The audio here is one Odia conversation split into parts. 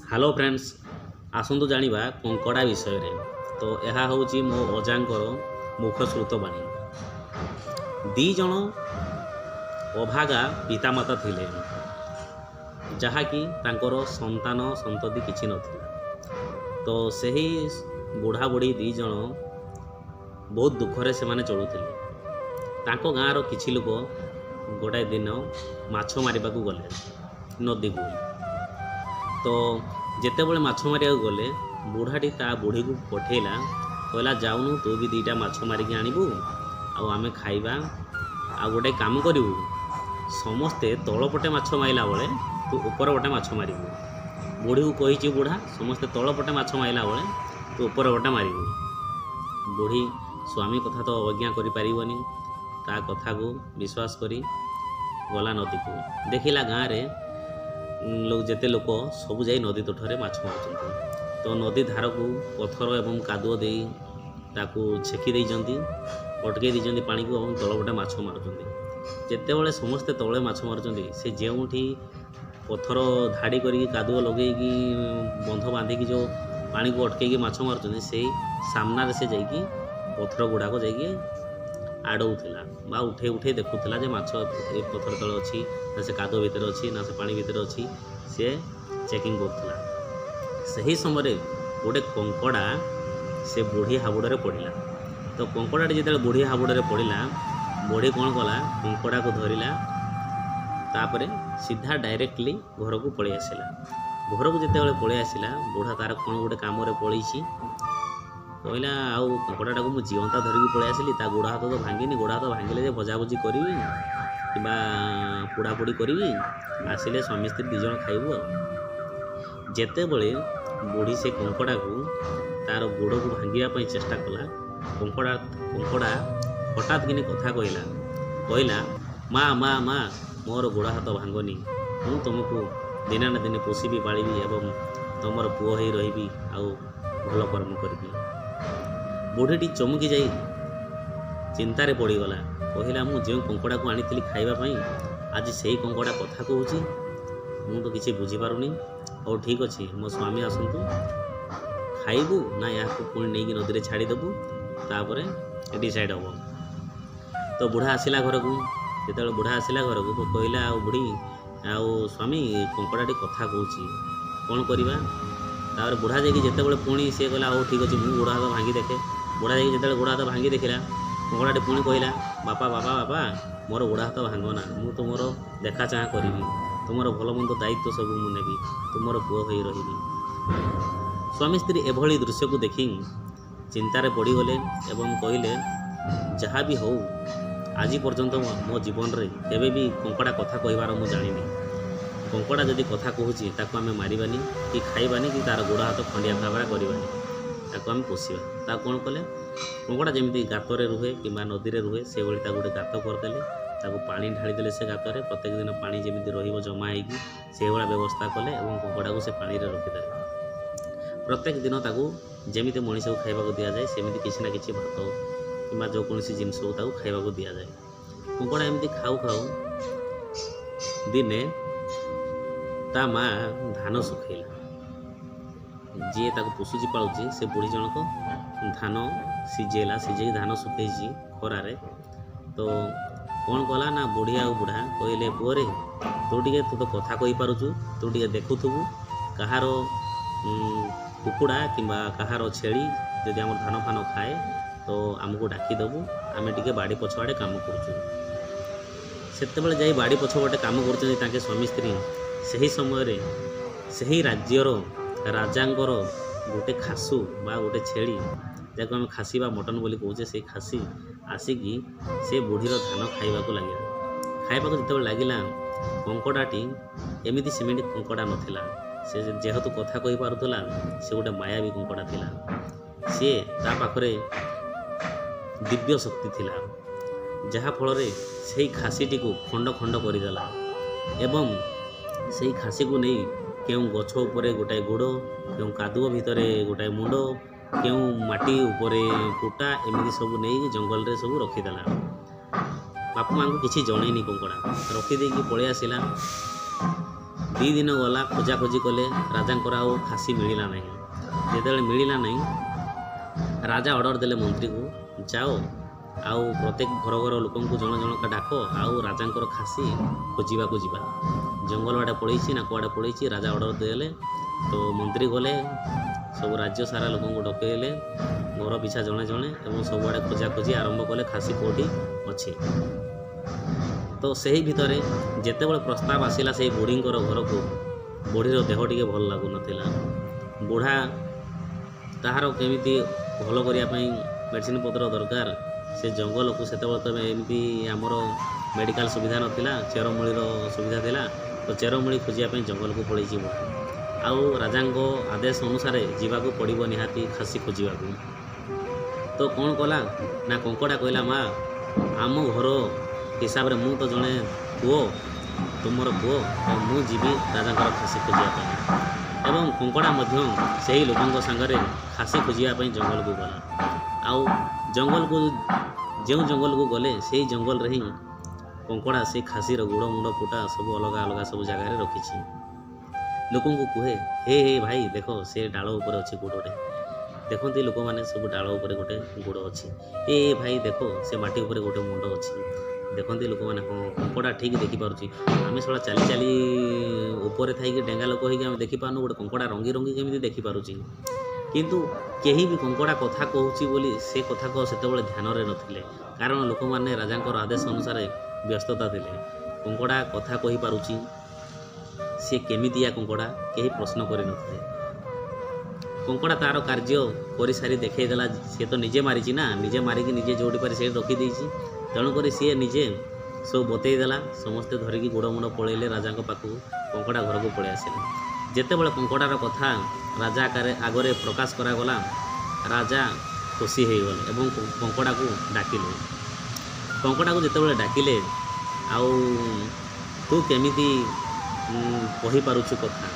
हेलो फ्रेंड्स, आसतु जानिबा कंकड़ा विषय रे। तो यह हूँ मो अजांकर मुखश्रुतवाणी। दी जन अभागा पितामाता थिले, जहाँकि तांकर संतान संतति किछि नथिला। तो सही बुढ़ा बुढ़ी दी जन बहुत दुखरे से माने चलुथिले। तांको गाँर किछि लोक गोटाए दिन माछ मारिबा को गले नदी को। तो जेतेबेले माछ मारिया गले बुढ़ाटी ता बुढ़ी को पठेला, कहला जाऊनु तू भी दीटा माछ मारिकी आनिबू आमे खाइबा। आ गोटे काम करिबू, समस्ते तलपटे माछ माइला बेले तू ऊपर गोटे माछ मारिबू। बुढ़ी को कहिछि बुढ़ा, समस्ते तलपटे माछ माइला बेले तू ऊपर गोटे मारिबू। बुढ़ी स्वामी कथा तो अवज्ञा करि पारिबनी, ता कथा को विश्वास करी गला नदी को। देखिला गाँव रे लोग जेते लोक सबु जाई नदी तटरे माछ मारुचंती। तो नदी धार को पत्थर एवं कादुओ दे ताकू छेकी देइचंती, अटके देइचंती पानी को एवं तलपटे माछ मारुचंती। जेतेबेले समस्ते तले माछ मारुचंती, से जेउठी पत्थर धाड़ी करी कादुओ लगेगी बंध बांधिकी जो पानी को अटकेकी माछ मारुचंती, से सामना से जाइकी पत्थर गुड़ाक जाइकी आड़ौला बा उठे उठे देखुला जे माछ ए पत्थर तले अच्छी ना से कादो भितर अच्छी ना से पानी भितर अच्छी, से चेकिंग करुला। सही समय गोटे कंकड़ा से बुढ़ी हाबुड़े पड़ा। तो कंकड़ाटी जिते बुढ़ी हाबुड़े पड़ा, बुढ़ी कौन कला कंकड़ा को धरला, तापर सीधा डायरेक्टली घर को पलि आसला। घर को जिते पलि आसला, बुढ़ा तार कौन गोटे कम पड़ी कहला आउ कंकड़ाटा को मुझे जीवंता धरिकी पलि आसली, ता गोड़ हाथ तो भांगिनी, गोड़ हाथ भांगिले जे भजाभुजी करी कि पोड़ापोड़ी करी, आसिले स्वामी स्त्री दिजन खाइबू। जेतेबेले बुढ़ी से कंकड़ा को तार गोड़ को भांगिया चेष्टा कला, कंकड़ा हठात कि कथा कहला माँ माँ माँ मोर गोड़ हाथ भांगनी, मु तुमको दिना ना दिने पोषिबी पालिबी एवं तुमर पुओ ही रही आउ भल कर्म करी। बुढ़ीटी चमुकी जाई चिंतार पड़गला, कहला मु जो कंकड़ा को आनी खावाई आज से कंकड़ा कथा कहूँ, मु तो किसी बुझीपारुनी। और ठीक अच्छे मो स्वामी आसतु खाइबू ना या पुणी नहीं नदी में छाड़देबू, तापर डिसाइड हम। तो बुढ़ा आसला घर को। जो बुढ़ा आसला घर को कहला बुढ़ी आउ स्वामी कंकड़ाटी कथा कहूँ कौन करवा। तापर बुढ़ा जाकि जितेबाला पुणी सी कहला हो ठीक अच्छे मुझे गोड़ हाथ भांगी देखे। बुढ़ा जाकि जिते गोड़ हाथ भांगी देखला, कंकड़ाटी पुणी कहला बापा बापा बापा मोर गोड़ हाथ भांगना, मु तुमर देखा चाह करी, तुमर भल मंद दायित्व सब मु नेबी, तुमर पुओ हो रही। स्वामी स्त्री एभली दृश्य को देखी चिंतार पड़गले एवं कहले जहाँ भी हो आज पर्यंत मो जीवन रे केबे भी कंकड़ा कथा कहबार मु जानी। कंकड़ा जदि कथा कहूँ ताको आमे मारिबानी कि खाइबानी कि तार गोड़ हाथ खंडिया खाबरा करबानी, ताको आमे पोषिबा। ता कौन कले कंकड़ा जमी गातरे रुहे कि नदी में रुहे, से भाई गोटे गात करदेले, ताको पानी ढालीदेले। से गातरे प्रत्येक दिन पानी जमी रही जमा होगी से भाया व्यवस्था कले और कंकड़ा को से पानी रखिदे। प्रत्येक दिन ताको जमी मनीष को खाइबा दि जाए, सेमती किसी ना कि भात कि जो कौन जिनस खाइबा दि जाए। कंकड़ा एमती खाऊ खाऊ दिने ता माँ धान सुखेला, जी ताको पोषुची पालुची से बुढ़ी जनक धान सिझेला, सिझे धान सुखे खरारे। तो कौन कला ना बुढ़ी आ बुढ़ा कहले पुअरे तू टे तू तो कथा कही पारुचु, तू टे देखुथुबु कहार कुकुड़ा कि कहार छेड़ी जदि आम धान फान खाए तो आमको डाकिदेबू, आम टे बाड़ी पछआड़े काम करुचु। सेतेबेले जाई बाड़ी पछपटे काम कर स्वामी स्त्री। सही समय सही राज्यर राजांकर गोटे खासु बा गोटे छेड़ी जैसे आम खासी बा मटन बोली कहे, से खासी आसिकी से बुढ़ीर धान खाइबा को लगे। खाइबा को जिते लगिला कंकड़ाटी एमती सेमती कंकड़ा नथिला, से जेहेतु कथा कही पारुथला, से गोटे मायावी कंकड़ा थिला। सी ता पाखरे दिव्य शक्ति थिला, जहा फल से खासीटी को खंड खंड करदेला एवं से खासी को नहीं क्यों गछ उपरे गोटाए गोड़, क्यों कादुओ भितर गोटाए मुंड, क्यों माटी उपरे कुटा, एमती सब नहीं जंगल रे सब रखीदेला। बापा माँ को किसी जनईनी कंकड़ा रखीदे पलि आसला। 2 ଦିନ ଗଲା ଖୋଜାଖୋଜି କଲେ, ରାଜାଙ୍କର ଆଉ ଖାସି ମିଳିଲା ନାହିଁ। ଯେତେବେଳେ ମିଳିଲା ନାହିଁ, ରାଜା ଅର୍ଡ଼ର ଦେଲେ ମନ୍ତ୍ରୀକୁ, ଯାଅ ଆଉ ପ୍ରତ୍ୟେକ ଘର ଘର ଲୋକଙ୍କୁ ଜଣ ଜଣକା ଡାକ, ଆଉ ରାଜାଙ୍କର ଖାସି ଖୋଜିବାକୁ ଯିବା। ଜଙ୍ଗଲ ଆଡ଼େ ପଳେଇଛି ନା କୁଆଡ଼େ ପଳେଇଛି, ରାଜା ଅର୍ଡ଼ର ଦେଲେ। ତ ମନ୍ତ୍ରୀ ଗଲେ, ସବୁ ରାଜ୍ୟ ସାରା ଲୋକଙ୍କୁ ଡକେଇଲେ, ଘର ପିଛା ଜଣେ ଜଣେ, ଏବଂ ସବୁଆଡ଼େ ଖୋଜାଖୋଜି ଆରମ୍ଭ କଲେ ଖାସି କେଉଁଠି ଅଛି। ତ ସେହି ଭିତରେ ଯେତେବେଳେ ପ୍ରସ୍ତାବ ଆସିଲା ସେଇ ବୁଢ଼ୀଙ୍କର ଘରକୁ, ବୁଢ଼ୀର ଦେହ ଟିକେ ଭଲ ଲାଗୁନଥିଲା। ବୁଢ଼ା ତାହାର କେମିତି ଭଲ କରିବା ପାଇଁ ମେଡ଼ିସିନ ପତ୍ର ଦରକାର, ସେ ଜଙ୍ଗଲକୁ, ସେତେବେଳେ ତ ଏମିତି ଆମର ମେଡ଼ିକାଲ ସୁବିଧା ନଥିଲା, ଚେରମୂଳିର ସୁବିଧା ଥିଲା। ତ ଚେରମୂଳି ଖୋଜିବା ପାଇଁ ଜଙ୍ଗଲକୁ ପଳେଇଛି ବୁଢ଼ା। ଆଉ ରାଜାଙ୍କ ଆଦେଶ ଅନୁସାରେ ଯିବାକୁ ପଡ଼ିବ ନିହାତି ଖାସି ଖୋଜିବାକୁ। ତ କ'ଣ କଲା ନା କଙ୍କଡ଼ା କହିଲା, ମା ଆମ ଘର ହିସାବରେ ମୁଁ ତ ଜଣେ ପୁଅ, ତୁମର ପୁଅ, ତ ମୁଁ ଯିବି ରାଜାଙ୍କର ଖାସି ଖୋଜିବା ପାଇଁ। ଏବଂ କଙ୍କଡ଼ା ମଧ୍ୟ ସେହି ଲୋକଙ୍କ ସାଙ୍ଗରେ ଖାସି ଖୋଜିବା ପାଇଁ ଜଙ୍ଗଲକୁ ଗଲା। ଆଉ ଜଙ୍ଗଲକୁ, ଯେଉଁ ଜଙ୍ଗଲକୁ ଗଲେ ସେଇ ଜଙ୍ଗଲରେ ହିଁ କଙ୍କଡ଼ା ସେଇ ଖାସିର ଗୋଡ଼, ମୁଣ୍ଡ, ଫୁଟା ସବୁ ଅଲଗା ଅଲଗା ସବୁ ଜାଗାରେ ରଖିଛି। ଲୋକଙ୍କୁ କୁହେ, ହେ ହେ ଭାଇ ଦେଖ, ସେ ଡାଳ ଉପରେ ଅଛି ଗୋଡ଼ଟେ। ଦେଖନ୍ତି ଲୋକମାନେ ସବୁ ଡାଳ ଉପରେ ଗୋଟେ ଗୋଡ଼ ଅଛି। ଏ ଭାଇ ଦେଖ, ସେ ମାଟି ଉପରେ ଗୋଟେ ମୁଣ୍ଡ ଅଛି। ଦେଖନ୍ତି ଲୋକମାନେ, ହଁ କଙ୍କଡ଼ା ଠିକ୍ ଦେଖିପାରୁଛି। ଆମେ ସଳା ଚାଲି ଚାଲି ଉପରେ ଥାଇକି ଡେଙ୍ଗା ଲୋକ ହେଇକି ଆମେ ଦେଖିପାରୁନୁ, ଗୋଟେ କଙ୍କଡ଼ା ରଙ୍ଗି ରଙ୍ଗି କେମିତି ଦେଖିପାରୁଛି। କିନ୍ତୁ କେହି ବି କଙ୍କଡ଼ା କଥା କହୁଛି ବୋଲି ସେ କଥାକୁ ସେତେବେଳେ ଧ୍ୟାନରେ ନଥିଲେ, କାରଣ ଲୋକମାନେ ରାଜାଙ୍କର ଆଦେଶ ଅନୁସାରେ ବ୍ୟସ୍ତତା ଥିଲେ। କଙ୍କଡ଼ା କଥା କହିପାରୁଛି, ସେ କେମିତିଆ କଙ୍କଡ଼ା କେହି ପ୍ରଶ୍ନ କରିନଥିଲେ। କଙ୍କଡ଼ା ତା'ର କାର୍ଯ୍ୟ କରିସାରି ଦେଖେଇଦେଲା, ସିଏ ତ ନିଜେ ମାରିଛି ନା, ନିଜେ ମାରିକି ନିଜେ ଯେଉଁଠି ପାରି ସେଇଠି ରଖିଦେଇଛି। ତେଣୁକରି ସିଏ ନିଜେ ସବୁ ବତେଇ ଦେଲା। ସମସ୍ତେ ଧରିକି ଗୋଡ଼ ମୁଣ୍ଡ ପଳେଇଲେ ରାଜାଙ୍କ ପାଖକୁ, କଙ୍କଡ଼ା ଘରକୁ ପଳେଇ ଆସିଲେ। ଯେତେବେଳେ କଙ୍କଡ଼ାର କଥା ରାଜା ଆଗରେ ପ୍ରକାଶ କରାଗଲା, ରାଜା ଖୁସି ହେଇଗଲେ ଏବଂ କଙ୍କଡ଼ାକୁ ଡାକିଲେ। କଙ୍କଡ଼ାକୁ ଯେତେବେଳେ ଡାକିଲେ, ଆଉ ତୁ କେମିତି କହିପାରୁଛୁ କଥା,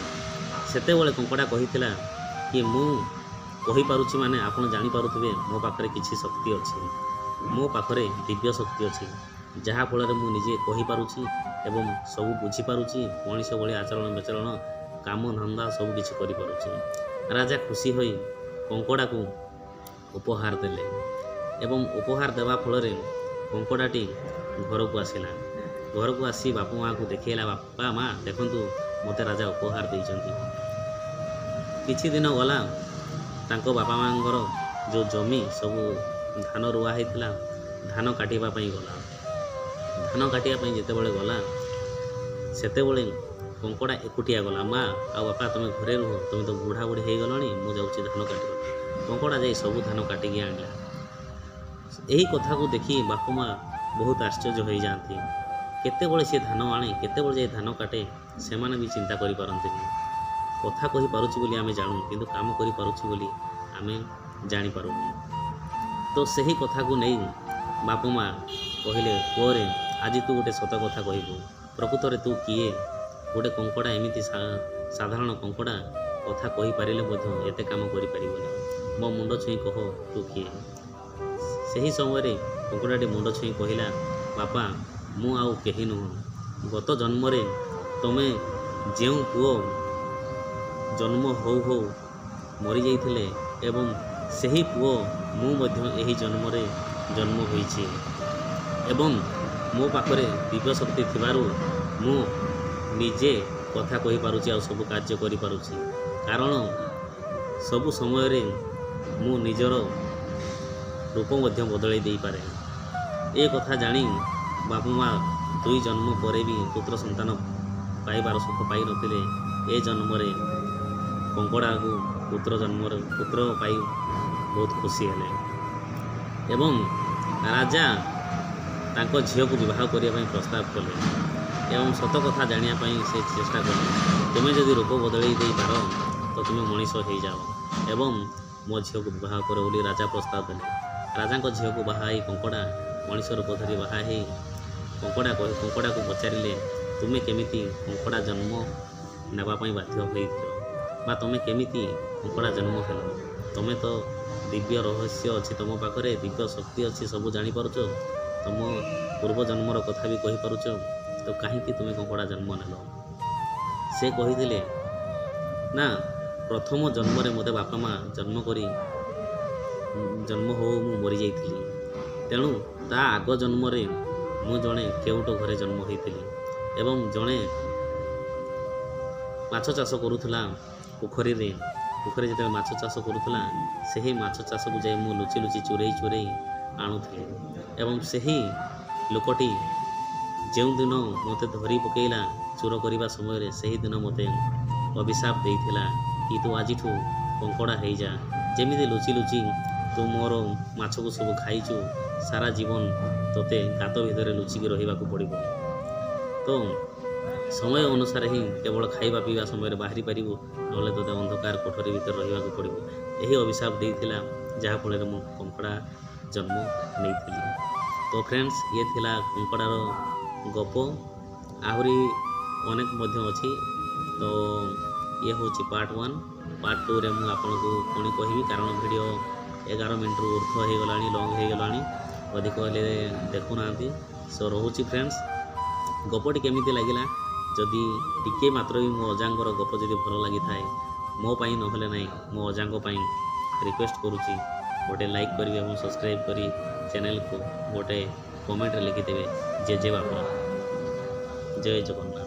ସେତେବେଳେ କଙ୍କଡ଼ା କହିଥିଲା କି ମୁଁ କହିପାରୁଛି ମାନେ ଆପଣ ଜାଣିପାରୁଥିବେ ମୋ ପାଖରେ କିଛି ଶକ୍ତି ଅଛି, ମୋ ପାଖରେ ଦିବ୍ୟ ଶକ୍ତି ଅଛି, ଯାହାଫଳରେ ମୁଁ ନିଜେ କହିପାରୁଛି ଏବଂ ସବୁ ବୁଝିପାରୁଛି, ମଣିଷ ଭଳି ଆଚରଣ ବିଚରଣ, କାମ ଧନ୍ଦା ସବୁ କିଛି କରିପାରୁଛି। ରାଜା ଖୁସି ହୋଇ କଙ୍କଡ଼ାକୁ ଉପହାର ଦେଲେ ଏବଂ ଉପହାର ଦେବା ଫଳରେ କଙ୍କଡ଼ାଟି ଘରକୁ ଆସିଲା। ଘରକୁ ଆସି ବାପା ମାଆକୁ ଦେଖେଇଲା, ବାପା ମା ଦେଖନ୍ତୁ ମୋତେ ରାଜା ଉପହାର ଦେଇଛନ୍ତି। କିଛି ଦିନ ଗଲା, ତାଙ୍କ ବାପା ମାଆଙ୍କର ଯେଉଁ ଜମି ସବୁ ଧାନ ରୁଆ ହେଇଥିଲା, ଧାନ କାଟିବା ପାଇଁ ଗଲା। ଧାନ କାଟିବା ପାଇଁ ଯେତେବେଳେ ଗଲା, ସେତେବେଳେ କଙ୍କଡ଼ା ଏକୁଟିଆ ଗଲା। ମା ଆଉ ବାପା ତୁମେ ଘରେ ରୁହ, ତୁମେ ତ ବୁଢ଼ା ବୁଢ଼ୀ ହେଇଗଲଣି, ମୁଁ ଯାଉଛି ଧାନ କାଟିବା। କଙ୍କଡ଼ା ଯାଇ ସବୁ ଧାନ କାଟିକି ଆଣିଲା। ଏହି କଥାକୁ ଦେଖି ବାପା ମା ବହୁତ ଆଶ୍ଚର୍ଯ୍ୟ ହୋଇଯାଆନ୍ତି। କେତେବେଳେ ସେ ଧାନ ଆଣେ, କେତେବେଳେ ଯାଇ ଧାନ କାଟେ, ସେମାନେ ବି ଚିନ୍ତା କରିପାରନ୍ତିନି। କଥା କହିପାରୁଛି ବୋଲି ଆମେ ଜାଣୁ, କିନ୍ତୁ କାମ କରିପାରୁଛି ବୋଲି ଆମେ ଜାଣିପାରୁନି। ତ ସେହି କଥାକୁ ନେଇ ବାପା ମା କହିଲେ, ପୁଅରେ ଆଜି ତୁ ଗୋଟେ ସତ କଥା କହିବୁ, ପ୍ରକୃତରେ ତୁ କିଏ? ଗୋଟେ କଙ୍କଡ଼ା, ଏମିତି ସାଧାରଣ କଙ୍କଡ଼ା, କଥା କହିପାରିଲେ ମଧ୍ୟ ଏତେ କାମ କରିପାରିବନି। ମୋ ମୁଣ୍ଡ ଛୁଇଁ କହ ତୁ କିଏ? ସେହି ସମୟରେ କଙ୍କଡ଼ାଟି ମୁଣ୍ଡ ଛୁଇଁ କହିଲା, ବାପା ମୁଁ ଆଉ କେହି ନୁହଁ। ଗତ ଜନ୍ମରେ ତମେ ଯେଉଁ ପୁଅ ଜନ୍ମ ହଉ ହଉ ମରିଯାଇଥିଲେ ଏବଂ ସେହି ପୁଅ ମୁଁ ମଧ୍ୟ ଏହି ଜନ୍ମରେ ଜନ୍ମ ହୋଇଛି ଏବଂ ମୋ ପାଖରେ ଦିବ୍ୟ ଶକ୍ତି ଥିବାରୁ ମୁଁ ନିଜେ କଥା କହିପାରୁଛି ଆଉ ସବୁ କାର୍ଯ୍ୟ କରିପାରୁଛି, କାରଣ ସବୁ ସମୟରେ ମୁଁ ନିଜର ରୂପ ମଧ୍ୟ ବଦଳାଇ ଦେଇପାରେ। ଏ କଥା ଜାଣି ବାପା ମା 2 ଜନ୍ମ ପରେ ବି ପୁତ୍ର ସନ୍ତାନ ପାଇବାର ସୁଖ ପାଇନଥିଲେ। ଏ ଜନ୍ମରେ କଙ୍କଡ଼ାକୁ ପୁତ୍ର ପାଇ ବହୁତ ଖୁସି ହେଲେ ଏବଂ ରାଜା ତାଙ୍କ ଝିଅକୁ ବିବାହ କରିବା ପାଇଁ ପ୍ରସ୍ତାବ କଲେ ଏବଂ ସତ କଥା ଜାଣିବା ପାଇଁ ସେ ଚେଷ୍ଟା କଲେ। ତୁମେ ଯଦି ରୂପ ବଦଳାଇ ଦେଇପାର ତ ତୁମେ ମଣିଷ ହେଇଯାଅ ଏବଂ ମୋ ଝିଅକୁ ବିବାହ କର ବୋଲି ରାଜା ପ୍ରସ୍ତାବ ଦେଲେ। ରାଜାଙ୍କ ଝିଅକୁ ବାହା ହେଇ କଙ୍କଡ଼ା ମଣିଷ ରୂପ ଧରି ବାହା ହେଇ କଙ୍କଡ଼ାକୁ ପଚାରିଲେ, ତୁମେ କେମିତି କଙ୍କଡ଼ା ଜନ୍ମ ନେବା ପାଇଁ ବାଧ୍ୟ ହୋଇଥିଲ ବା ତୁମେ କେମିତି କଙ୍କଡ଼ା ଜନ୍ମ ହେଲ? ତୁମେ ତ ଦିବ୍ୟ ରହସ୍ୟ ଅଛି ତୁମ ପାଖରେ, ଦିବ୍ୟ ଶକ୍ତି ଅଛି, ସବୁ ଜାଣିପାରୁଛ, ତୁମ ପୂର୍ବ ଜନ୍ମର କଥା ବି କହିପାରୁଛ, ତ କାହିଁକି ତୁମେ କଙ୍କଡ଼ା ଜନ୍ମ ନେଲ? ସେ କହିଥିଲେ ନା ପ୍ରଥମ ଜନ୍ମରେ ମୋତେ ବାପା ମା ଜନ୍ମ ହଉ ମୁଁ ମରିଯାଇଥିଲି, ତେଣୁ ତା ଆଗ ଜନ୍ମରେ ମୁଁ ଜଣେ କେଉଟ ଘରେ ଜନ୍ମ ହୋଇଥିଲି ଏବଂ ଜଣେ ମାଛ ଚାଷ କରୁଥିଲା ପୋଖରୀରେ ଯେତେବେଳେ ମାଛ ଚାଷ କରୁଥିଲା ସେହି ମାଛ ଚାଷକୁ ଯାଇ ମୁଁ ଲୁଚି ଲୁଚି ଚୋରେଇ ଆଣୁଥିଲି ଏବଂ ସେହି ଲୋକଟି ଯେଉଁଦିନ ମୋତେ ଧରି ପକାଇଲା ଚୋର କରିବା ସମୟରେ ସେହି ଦିନ ମୋତେ ଅଭିଶାପ ଦେଇଥିଲା କି ତୁ ଆଜିଠୁ କଙ୍କଡ଼ା ହେଇଯା, ଯେମିତି ଲୁଚି ଲୁଚି ତୁ ମୋର ମାଛକୁ ସବୁ ଖାଇଛୁ, ସାରା ଜୀବନ ତୋତେ ଗାତ ଭିତରେ ଲୁଚିକି ରହିବାକୁ ପଡ଼ିବ। ତ ସମୟ ଅନୁସାରେ ହିଁ କେବଳ ଖାଇବା ପିଇବା ସମୟରେ ବାହାରି ପାରିବୁ, ନହେଲେ ତୋତେ ଅନ୍ଧକାର କୋଠରୀ ଭିତରେ ରହିବାକୁ ପଡ଼ିବ। ଏହି ଅଭିଶାପ ଦେଇଥିଲା, ଯାହାଫଳରେ ମୁଁ କଙ୍କଡ଼ା ଜନ୍ମ ନେଇଥିଲି। ତ ଫ୍ରେଣ୍ଡସ୍, ଇଏ ଥିଲା କଙ୍କଡ଼ାର ଗପ। ଆହୁରି ଅନେକ ମଧ୍ୟ ଅଛି। ତ ଇଏ ହେଉଛି ପାର୍ଟ 1। ପାର୍ଟ 2ରେ ମୁଁ ଆପଣଙ୍କୁ ପୁଣି କହିବି, କାରଣ ଭିଡ଼ିଓ 11 ମିନିଟ୍ରୁ ଉର୍ଦ୍ଧ୍ୱ ହେଇଗଲାଣି, ଲଙ୍ଗ୍ ହେଇଗଲାଣି, ଅଧିକ ହେଲେ ଦେଖୁନାହାନ୍ତି। ସୋ ରହୁଛି ଫ୍ରେଣ୍ଡସ୍। ଗପଟି କେମିତି ଲାଗିଲା, ଯଦି ଟିକେ ମାତ୍ର ବି ମୋ ଅଜାଙ୍କର ଗପ ଯଦି ଭଲ ଲାଗିଥାଏ, ମୋ ପାଇଁ ନହେଲେ ନାହିଁ ମୋ ଅଜାଙ୍କ ପାଇଁ ରିକ୍ୱେଷ୍ଟ କରୁଛି, ଗୋଟେ ଲାଇକ୍ କରିବେ ଏବଂ ସବସ୍କ୍ରାଇବ୍ କରି ଚ୍ୟାନେଲକୁ ଗୋଟେ କମେଣ୍ଟରେ ଲେଖିଦେବେ ଜୟ ବାପା, ଜୟ ଜଗନ୍ନାଥ।